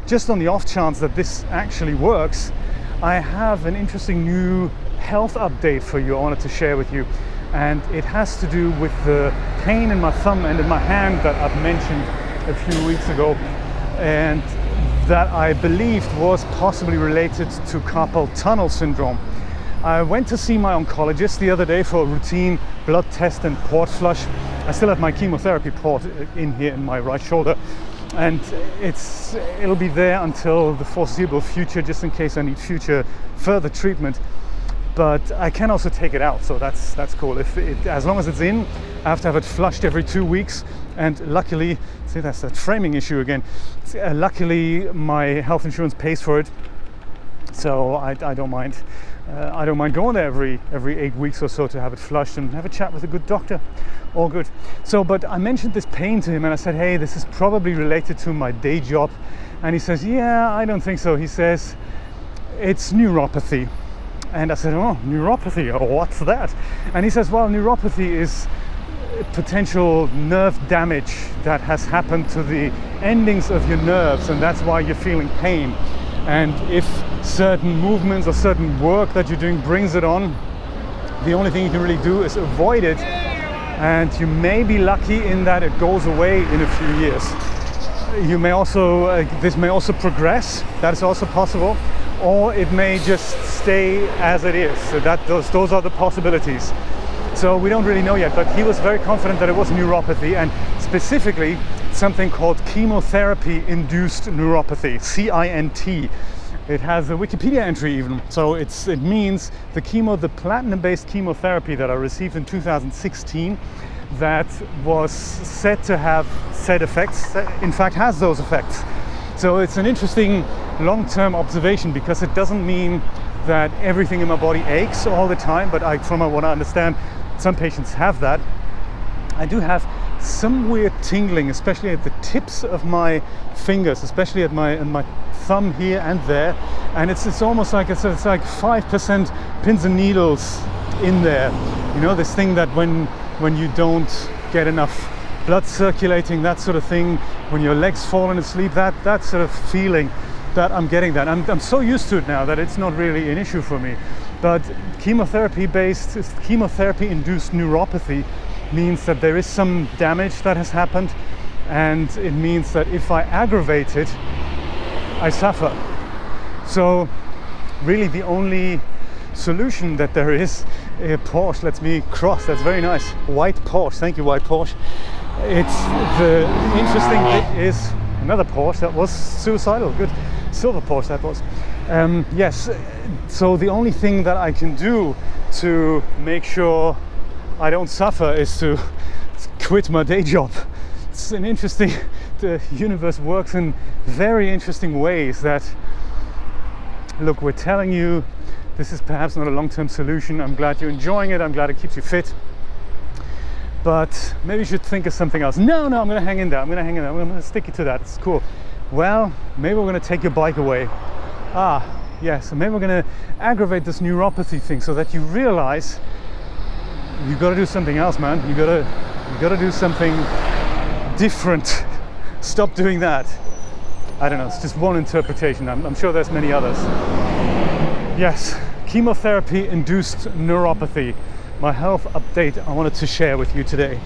just on the off chance that this actually works, I have an interesting new health update for you I wanted to share with you. And it has to do with the pain in my thumb and in my hand that I've mentioned a few weeks ago, and that I believed was possibly related to carpal tunnel syndrome. I went to see my oncologist the other day for a routine blood test and port flush. I still have my chemotherapy port in here in my right shoulder, and it'll be there until the foreseeable future, just in case I need further treatment. But I can also take it out, so that's cool. As long as it's in, I have to have it flushed every 2 weeks. And luckily, see, that's that framing issue again. Luckily, my health insurance pays for it, so I don't mind. I don't mind going there every 8 weeks or so to have it flushed and have a chat with a good doctor. All good. So, but I mentioned this pain to him, and I said, hey, this is probably related to my day job. And he says, yeah, I don't think so. He says, it's neuropathy. And I said, oh, neuropathy, oh, what's that? And he says, well, neuropathy is potential nerve damage that has happened to the endings of your nerves, and that's why you're feeling pain. And if certain movements or certain work that you're doing brings it on, the only thing you can really do is avoid it. And you may be lucky in that it goes away in a few years. You may also, this may also progress, that is also possible, or it may just stay as it is. So those are the possibilities. So we don't really know yet, but he was very confident that it was neuropathy, and specifically something called chemotherapy induced neuropathy, CINT. It has a Wikipedia entry even. So it means the platinum-based chemotherapy that I received in 2016 that was said to have said effects, in fact has those effects. So it's an interesting long-term observation, because it doesn't mean that everything in my body aches all the time, but from what I understand, some patients have that. I do have some weird tingling, especially at the tips of my fingers, especially at my thumb here and there, and it's almost like it's like 5% pins and needles in there. You know, this thing that when you don't get enough blood circulating, that sort of thing, when your legs falling asleep, that sort of feeling, that I'm getting that. I'm so used to it now that it's not really an issue for me. But chemotherapy-induced neuropathy means that there is some damage that has happened, and it means that if I aggravate it, I suffer. So really the only solution that there is, a Porsche lets me cross, that's very nice, white Porsche, thank you white Porsche. It's the interesting bit is another Porsche that was suicidal, good silver Porsche that was. Yes, so the only thing that I can do to make sure I don't suffer is to quit my day job. It's an interesting, the universe works in very interesting ways that, look, we're telling you this is perhaps not a long-term solution. I'm glad you're enjoying it. I'm glad it keeps you fit. But maybe you should think of something else. No, I'm going to hang in there. I'm going to stick it to that. It's cool. Well, maybe we're going to take your bike away. Yes, and maybe we're going to aggravate this neuropathy thing so that you realize you got to do something else, man. You got to do something different. Stop doing that. I don't know. It's just one interpretation. I'm sure there's many others. Yes, chemotherapy induced neuropathy. My health update I wanted to share with you today.